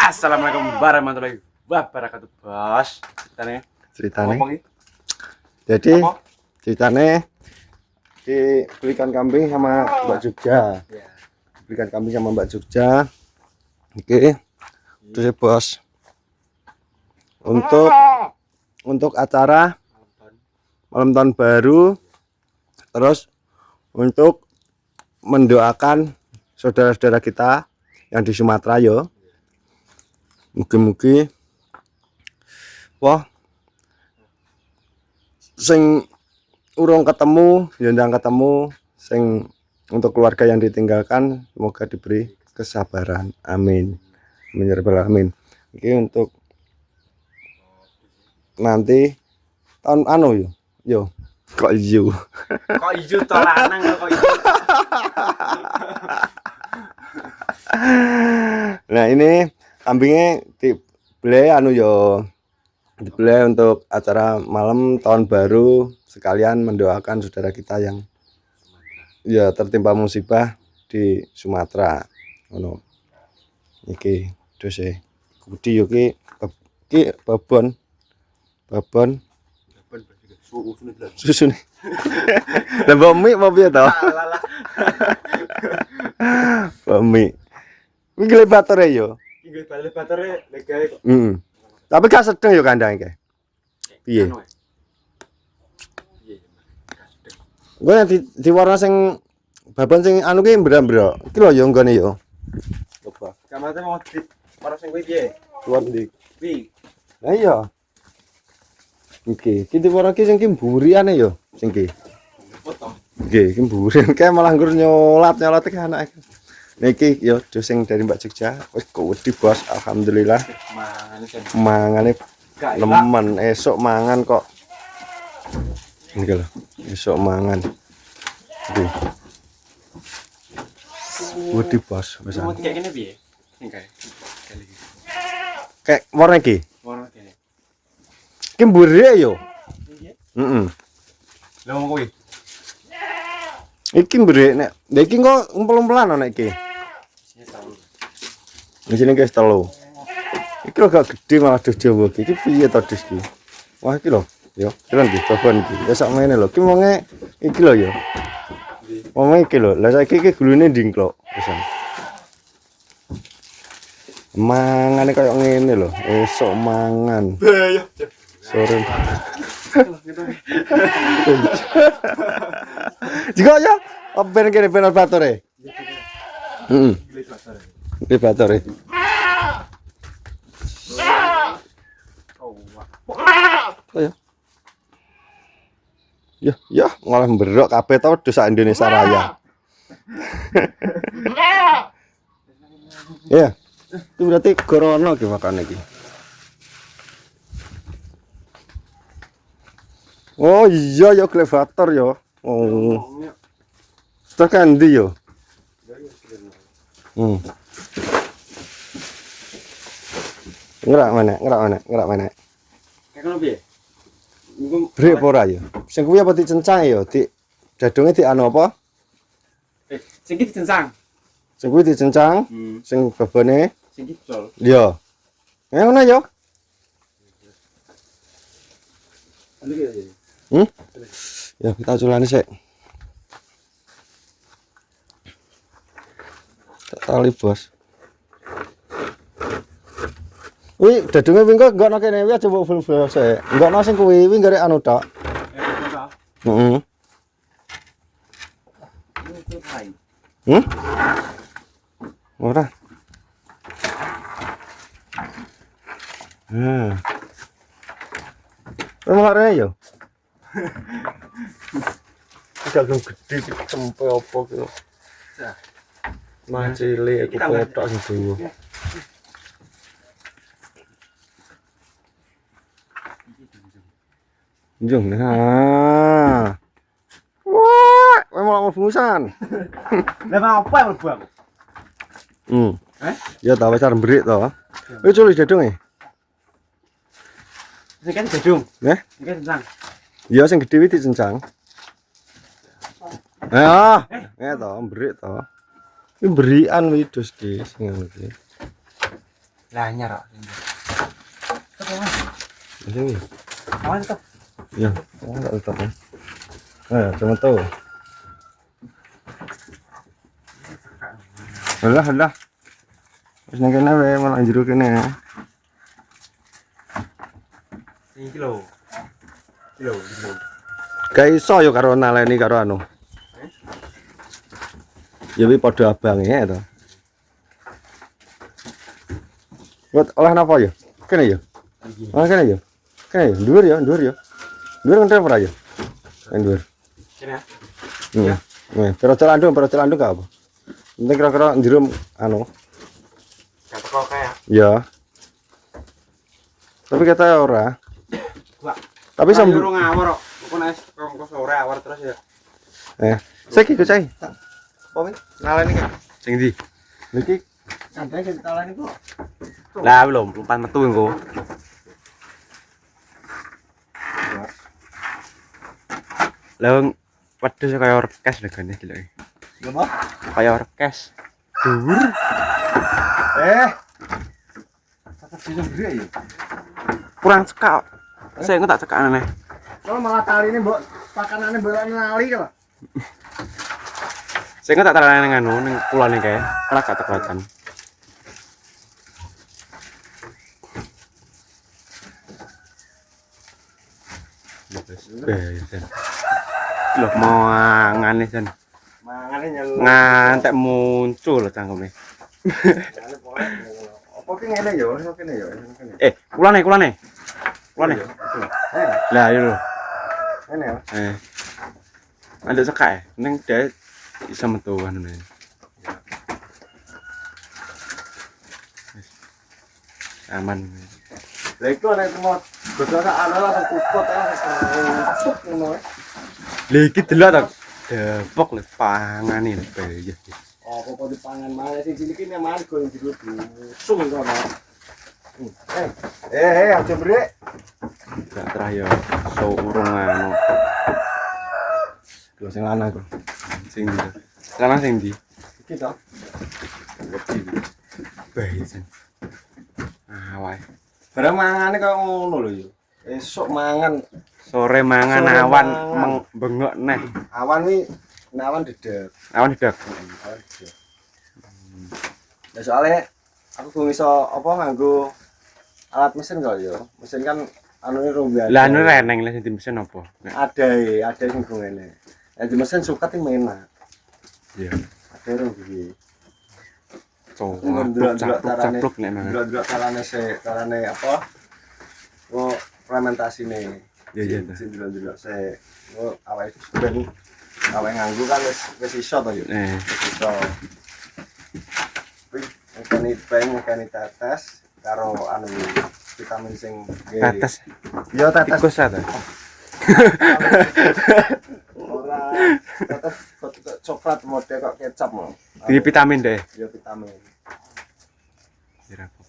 Assalamualaikum warahmatullahi wabarakatuh, Bos. Ceritane. Ngomong iki. Jadi Apa? ceritane dibelikan kambing sama Mbak Jogja. Ya. Belikan kambing sama Mbak Jogja. Oke. Terus ya, Bos. Untuk acara malam tahun baru, terus untuk mendoakan saudara-saudara kita yang di Sumatera yo. Mugi-mugi wah sing urung ketemu ya ndang ketemu, sing untuk keluarga yang ditinggalkan semoga diberi kesabaran. Amin. Amin ya rabbal alamin. Iki untuk nanti tahun anu yo kok ijo Kok ijo to lanang kok ijo. Nah ini kambingnya dibeli dibeli untuk acara malam tahun baru, sekalian mendoakan saudara kita yang ya tertimpa musibah di Sumatera. Ono iki dose Budi yo ki babon susu nih. Lah bami apa piye to? Bami. Iki lebatore yo. Iki bale-batore legae kok. Tapi gak sedeng yo kandang iki. Piye? Gue yang di warna sing babon sing anu ki mbra-mbra. Iki lho yo nggone yo. Coba. Kamate mau di para sing kuwi piye? Tuan di. Wi. Lah iya. Iki di warna ki sing ki mburiane yo sing ki. Potong. Nggih, iki mburian kae malah nggur nyolat iki anake. Niki yo dosing dari Mbak Jogja. Wis wedi, Bos. Alhamdulillah. Mangane nemen esok mangan kok. Niki lho, esok mangan. Nggih. Wedi, Bos. Wis. Mau kayak gini piye? Sing kae. Kayak warna iki. Warna kene. Ki mburi yo. Iya. Heeh. Lah ngomong kuwi. Iki mburi nek iki kok umpel-umpelan ana iki. Di sini guys telu. Iki lho gak gede malah dus Jawa iki. Iki piye to dus iki? Wah iki lho. Yo, keren iki babon iki. Ya sak mene lho. Ki wonge iki lho yo. Wonge iki lho. Lah saiki iki gulune ndingklok. Pisan. Mangane koyo ngene lho. Esok mangan. Yo. Sore. Juga ya. Apa ben kene ben batore? Heeh. Di batore. Oh ya. Ya, malah berok kabeh to desa Indonesia Raya. Ya. Itu berarti corona ki makan iki. Oh iya ya klevator ya. Oh. Tekan ndi yo? Ngerak mana? Kayak ngono piye? Brek apa ora ya? Sing kuwi apa dicencang ya? Di dadonge di anu apa? Sing iki dicencang. Sing kuwi dicencang, sing babone Sing iki sol. iya. Ngono ya. Ya kita culane sik. Tak tali, Bos. Wih, dadunge wingi kok enggak kene wae coba full sik. Enggak ono sing kuwi garek anu tok. Heeh. Ora. Emang arene yo. Gak gede cempe apa ki. Macile aku petok sing dawa. Njung nah. Wah, memang mau bungkusan. Lah apa yang mlebu aku? Ya tahu cara mbrik to. Wis culik dadonge. Sing kan gedung. Nggih. Sing kan cencang. Ya sing gedhe iki dicencang. To, mbrik to. Iki mberikan widus ki sing ngono iki. Lah anyar kok. Ini. Awan tuh. Ya, enggak tetap ya. Cuma tuh. Halah. Wis nang kene wae malah jero kene. Iki lho. Lho. Gak iso yo karo naleni karo anu. Ya wi padha abange ya to. Buat olah napa ya? Kene ya. Oh kene ya. Kene ya, dhuwur ya. Dhuwur ngene ora ya? Dhuwur. Kene. Ya. Pero celandung gak apa. Penting kira-kira njero anu. Gak teko kae. Ya. Tapi kata ora. Gua. Tapi sambil ngawur kok. Kok nek kok sore awar terus ya. Saiki ku cai. Apa wis? Naleni kan. Sing ndi? Niki Santai sing talani kok. Lah belum, lompat metu engko. Lah wedhus kaya orkes regane delok. Apa? Kaya orkes. Dhuwur. Tetep sing gede ya. Kurang cekak. Saya engko tak cekak aneh. Kalau malah tali ini mbok pakanane bola nali kok. Saya engko tak tarane nang anu ning kulone kae. Ora gak tekuatan. Loh mau ngane sen. Mangane nyel. Ngantek muncul cangkeme. Apa ki ngene ya? Kene ya. Kulane. Kulane. Lah yo lho. Ngene ya. Ada cekak ya. Ning dhek iso metu anune. Aman. Lah iku nek mau godhok ana langsung kupot ya. Masuk ngono. Lah iki delok ta. Depok le pangane lho ya. Apa dipangan maneh sing cilik iki mangan go jero busung ngono. Aja mrek. Gak terah ya. Urung anu. lho sing lanang kok. Sing ndi? Lanang sing ndi? Iki to. Bae sen. Wae. Barang mangane kok ngono lho ya. Esuk mangan, Sore mangan Sore awan mangan. bengok neh. awan dedek. Awan didak. Ya soalnya aku belum iso apa nganggo alat mesin kok ya. Mesin kan anune rombe. Lah anu reneng lah sing mesin apa? Nek Ada sing ngene. Nek di mesin suket sing menak. iya. Ada rombe. Capluk nek mangan. Delok carane apa? Oh, fermentasine. Iya. Sing delok sik. Oh, awake ben awake nganggo kan wis iso to ya. Wis iso. Mekani tetes karo anu vitamin sing Tetes. Yo tetes. Tikus ta. Ora tetes coklat model kok kecap mau. Di vitamin deh. Yo vitamin. Kira apa?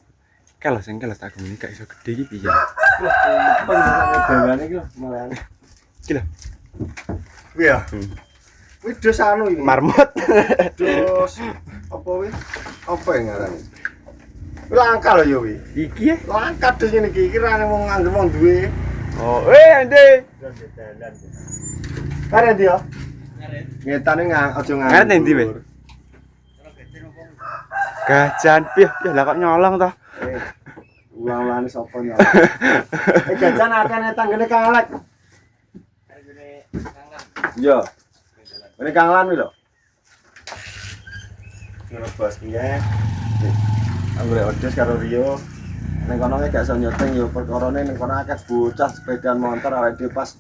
Kalau sing kalau tak gini gak iso gede iki piye? Pengen iki lho mulai. Iki lho. Iya. Wis dos anu iki. Marmut. Dos apa wis? Apa yang ngaran? Langka lho yo wi. Iki ya. Langka dos ngene iki ra wong nganggo wong duwe. Oh, ande. Karen dia. Ngetane aja nganggo. Ngaret endi wis? Gajan piye? Ya lah kok nyolong toh. Ulang-ulangan sapa nyolong. Gajan akeh tanggane Kang Lek. Iya. Ini Kang Lan wi lho. Ngono bos piye? Anggere odes karo Rio. Ning kono gak iso nyoteng yo perkarane ning kono akeh bocah sepedaan motor awake dhewe pas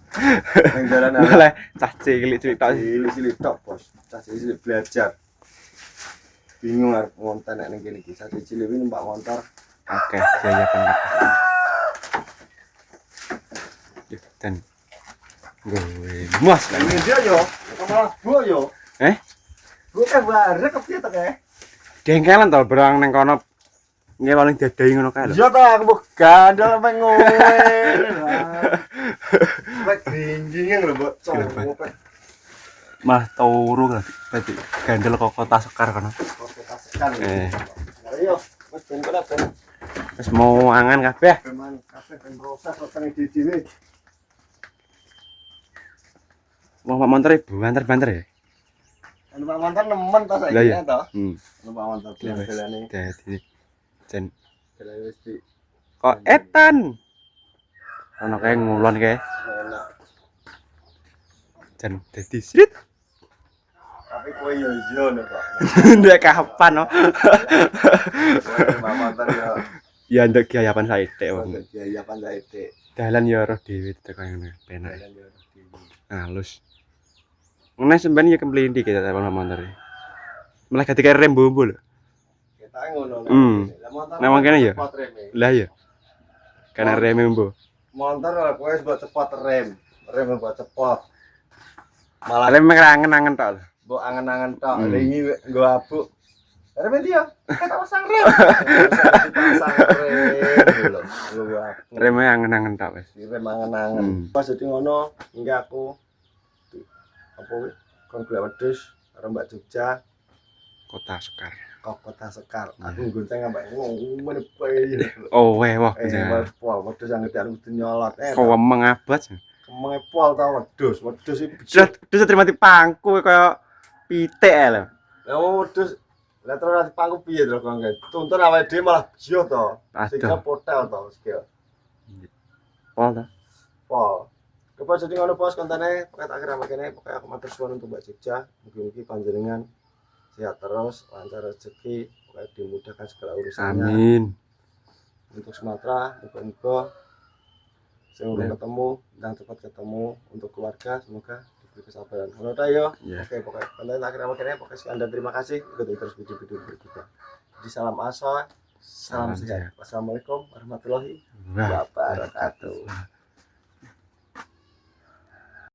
ning dalan Malah cah cilik-cilik tok. cilik-cilik tok, Bos. Cah cilik belajar. Bingung arep ngonten nek ning kene iki. Cah cilik iki numpak motor. Oke, biaya kan. Dan gue mas lah. Ini dia yo, malah gua yo. Gua kan bare kepiye to kae? Dengkelan to berang neng kono. Nggih paling dadai ngono kae lho. Iya to aku mbok gandol sampe ngowe. Wek dindingnya lho, Mbok. Malah turu lah tadi gandel kok kota sekar kono. Ayo, wis ben kok Terus mau angan kabeh. Memang kabeh ben proses wetenge dhewe. Wong Pak Montor banter-banter ya. Numpak motor nemen to Lah saiki iya. to. Hmm. Numpak motor Ya wis. jalan-jalane. Dadi jen Jalan wis di kok etan. Ono kae ngulon kae. enak. Jen dadi srit. Tapi kowe yo iya lho kok. Ndek kapan no. Numpak motor yo Ya ndek gayapan saithik wong. biaya panjait. Dalan ya roh dhewe tekan ngene. Penak. Jalan yo dhewe. Halus. Ngene sampean ya kemlinti kita telepon motor. Malah gak dikira rem bombo lho. Kita ngono. Lah motor. Nah, makanya ya? Cepot reme. Lah ya. Karena rem bombo. Motor lah kowe wis mbok cepot rem. Rem mbok cepot. Malah Rem angen-angen tok lho. mbok angen-angen tok. Hmm. Lah iki nggo abuk. Rem dia. Kita pasang rem. Pasang rem lho. Nggo abuk. Rem angen-angen tok wis. Rem angen-angen. Pas dadi ngono, hingga aku apa kuwi? Kon golek wedhus karo Mbak Jogja Kota Sekar. ke Kota Sekar. Aku gonceng ambek ngomong bae. Oh weh wah. Pol wedhus yang gede aku nyolot. Kok mengabot. Kemenge pol ta wedhus. Wedhus iki Sudah terima di pangku kaya pitik ae lho. Lah wedhus lah terus nanti pangku piye to kok tuntun awake dhewe malah biyo to. Sing potel to skill. Oh ta. Pol. Kepas jadi ngono bos kontene pokoke tak kira makene pokoke aku matur suwun untuk Mbak Jogja. Mugi-mugi panjenengan sehat terus, lancar rezeki, pokoke dimudahkan segala urusannya. Amin. Untuk Sumatera, muga-muga sing urung ketemu, ndang cepat ketemu untuk keluarga semoga diberi kesabaran. Ngono ta yo. Ya. Oke, pokoke kontene tak kira makene pokoke sekian dan terima kasih ikuti terus video-video berikutnya. Jadi salam asa, salam sehat. Wassalamualaikum warahmatullahi wabarakatuh.